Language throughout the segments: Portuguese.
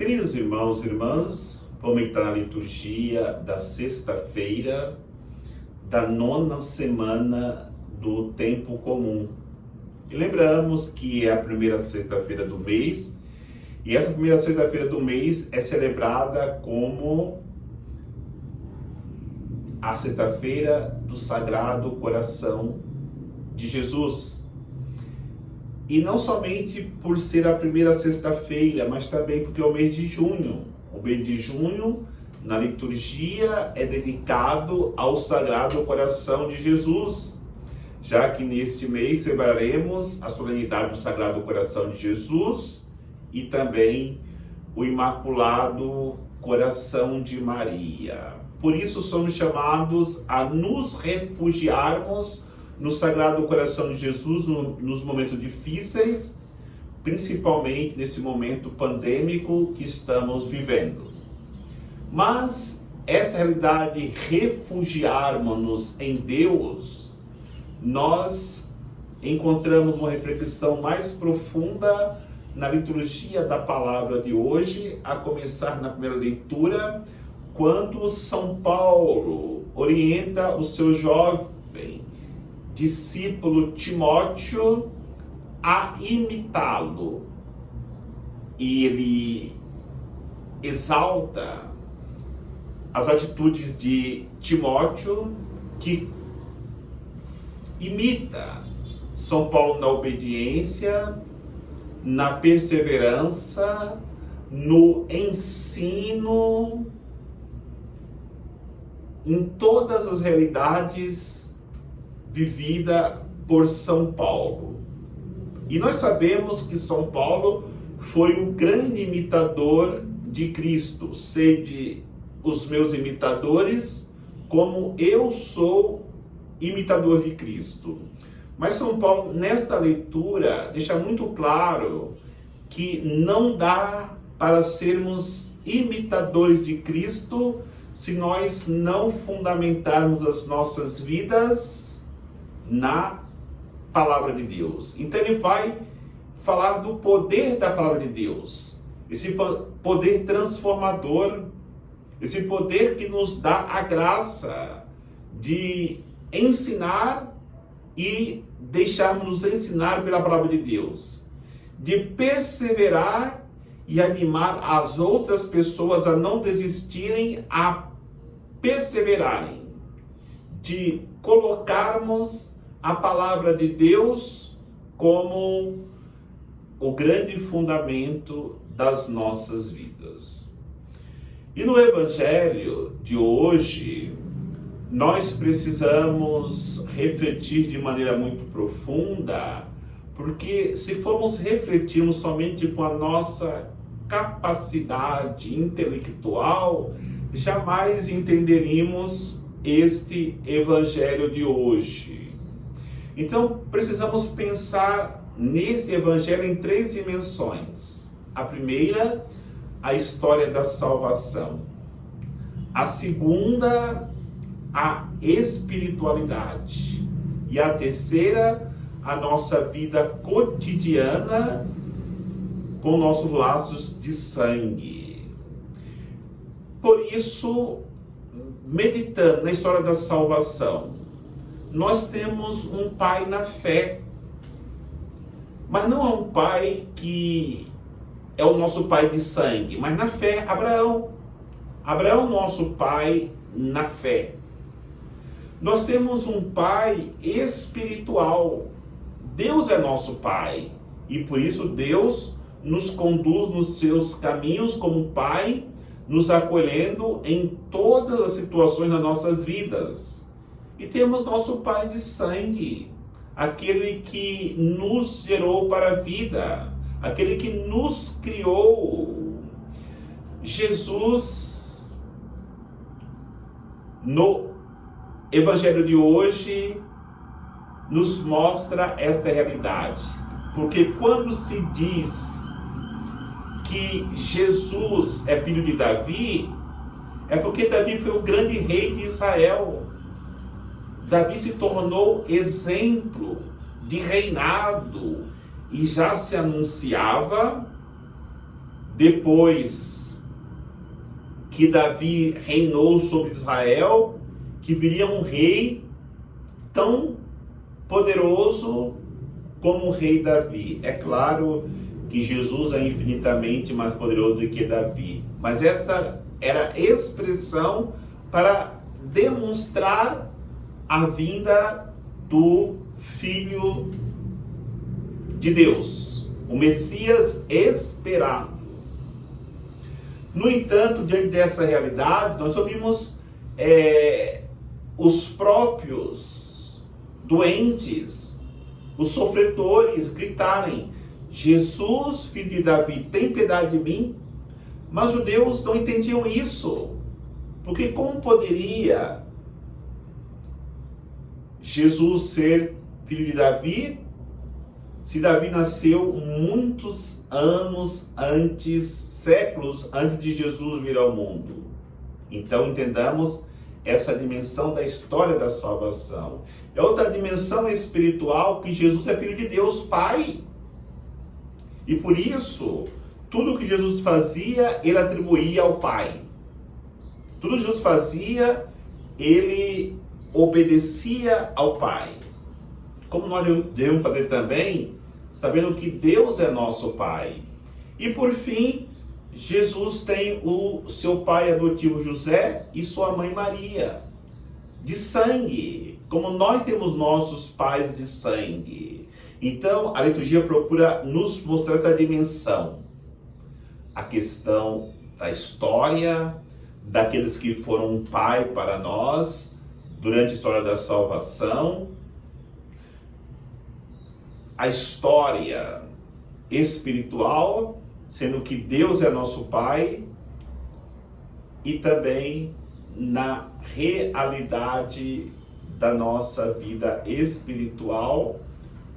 Queridos irmãos e irmãs, vamos entrar na liturgia da sexta-feira da 9ª semana do tempo comum. E lembramos que é a primeira sexta-feira do mês, e essa primeira sexta-feira do mês é celebrada como a sexta-feira do Sagrado Coração de Jesus. E não somente por ser a primeira sexta-feira, mas também porque é o mês de junho. O mês de junho, na liturgia, é dedicado ao Sagrado Coração de Jesus, já que neste mês celebraremos a solenidade do Sagrado Coração de Jesus e também o Imaculado Coração de Maria. Por isso somos chamados a nos refugiarmos no Sagrado Coração de Jesus nos momentos difíceis, principalmente nesse momento pandêmico que estamos vivendo. Mas essa realidade de refugiarmos-nos em Deus, nós encontramos uma reflexão mais profunda na liturgia da palavra de hoje, a começar na primeira leitura, quando São Paulo orienta o seu jovem discípulo Timóteo a imitá-lo. E ele exalta as atitudes de Timóteo, que imita São Paulo na obediência, na perseverança, no ensino, em todas as realidades vivida por São Paulo. E nós sabemos que São Paulo foi um grande imitador de Cristo. Sede os meus imitadores, como eu sou imitador de Cristo. Mas São Paulo, nesta leitura, deixa muito claro que não dá para sermos imitadores de Cristo se nós não fundamentarmos as nossas vidas na palavra de Deus. Então ele vai falar do poder da palavra de Deus, esse poder transformador, esse poder que nos dá a graça de ensinar e deixarmos nos ensinar pela palavra de Deus, de perseverar e animar as outras pessoas a não desistirem, a perseverarem, de colocarmos a palavra de Deus como o grande fundamento das nossas vidas. E no Evangelho de hoje, nós precisamos refletir de maneira muito profunda, porque se formos refletirmos somente com a nossa capacidade intelectual, jamais entenderíamos este Evangelho de hoje. Então, precisamos pensar nesse Evangelho em 3 dimensões. A primeira, a história da salvação. A segunda, a espiritualidade. E a terceira, a nossa vida cotidiana com nossos laços de sangue. Por isso, meditando na história da salvação, nós temos um pai na fé, mas não é um pai que é o nosso pai de sangue, mas na fé, Abraão. Abraão é o nosso pai na fé. Nós temos um pai espiritual. Deus é nosso pai, e por isso Deus nos conduz nos seus caminhos como pai, nos acolhendo em todas as situações das nossas vidas. E temos nosso pai de sangue, aquele que nos gerou para a vida, aquele que nos criou. Jesus, no Evangelho de hoje, nos mostra esta realidade. Porque quando se diz que Jesus é filho de Davi, é porque Davi foi o grande rei de Israel. Davi se tornou exemplo de reinado e já se anunciava depois que Davi reinou sobre Israel, que viria um rei tão poderoso como o rei Davi. É claro que Jesus é infinitamente mais poderoso do que Davi, mas essa era a expressão para demonstrar a vinda do Filho de Deus, o Messias esperado. No entanto, diante dessa realidade, nós ouvimos os próprios doentes, os sofredores gritarem: Jesus, filho de Davi, tem piedade de mim. Mas os judeus não entendiam isso, porque como poderia Jesus ser filho de Davi se Davi nasceu muitos anos antes, séculos antes de Jesus vir ao mundo? Então entendamos essa dimensão da história da salvação. É outra dimensão espiritual, que Jesus é filho de Deus Pai. E por isso, tudo que Jesus fazia, ele atribuía ao Pai. Tudo que Jesus fazia, ele obedecia ao Pai. Como nós devemos fazer também, sabendo que Deus é nosso Pai. E por fim, Jesus tem o seu pai adotivo José e sua mãe Maria, de sangue, como nós temos nossos pais de sangue. Então, a liturgia procura nos mostrar essa dimensão. A questão da história, daqueles que foram um pai para nós durante a história da salvação, a história espiritual, sendo que Deus é nosso Pai, e também na realidade da nossa vida espiritual,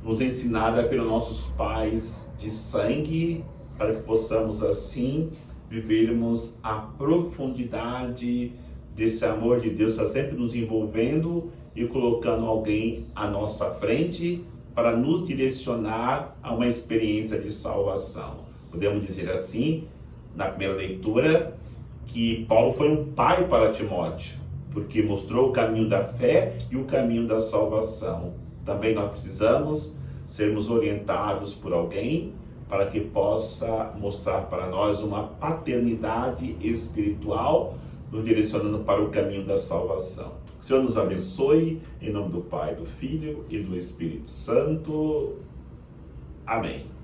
nos ensinada pelos nossos pais de sangue, para que possamos assim vivermos a profundidade desse amor de Deus, está sempre nos envolvendo e colocando alguém à nossa frente para nos direcionar a uma experiência de salvação. Podemos dizer assim, na primeira leitura, que Paulo foi um pai para Timóteo, porque mostrou o caminho da fé e o caminho da salvação. Também nós precisamos sermos orientados por alguém para que possa mostrar para nós uma paternidade espiritual, nos direcionando para o caminho da salvação. Que o Senhor nos abençoe, em nome do Pai, do Filho e do Espírito Santo. Amém.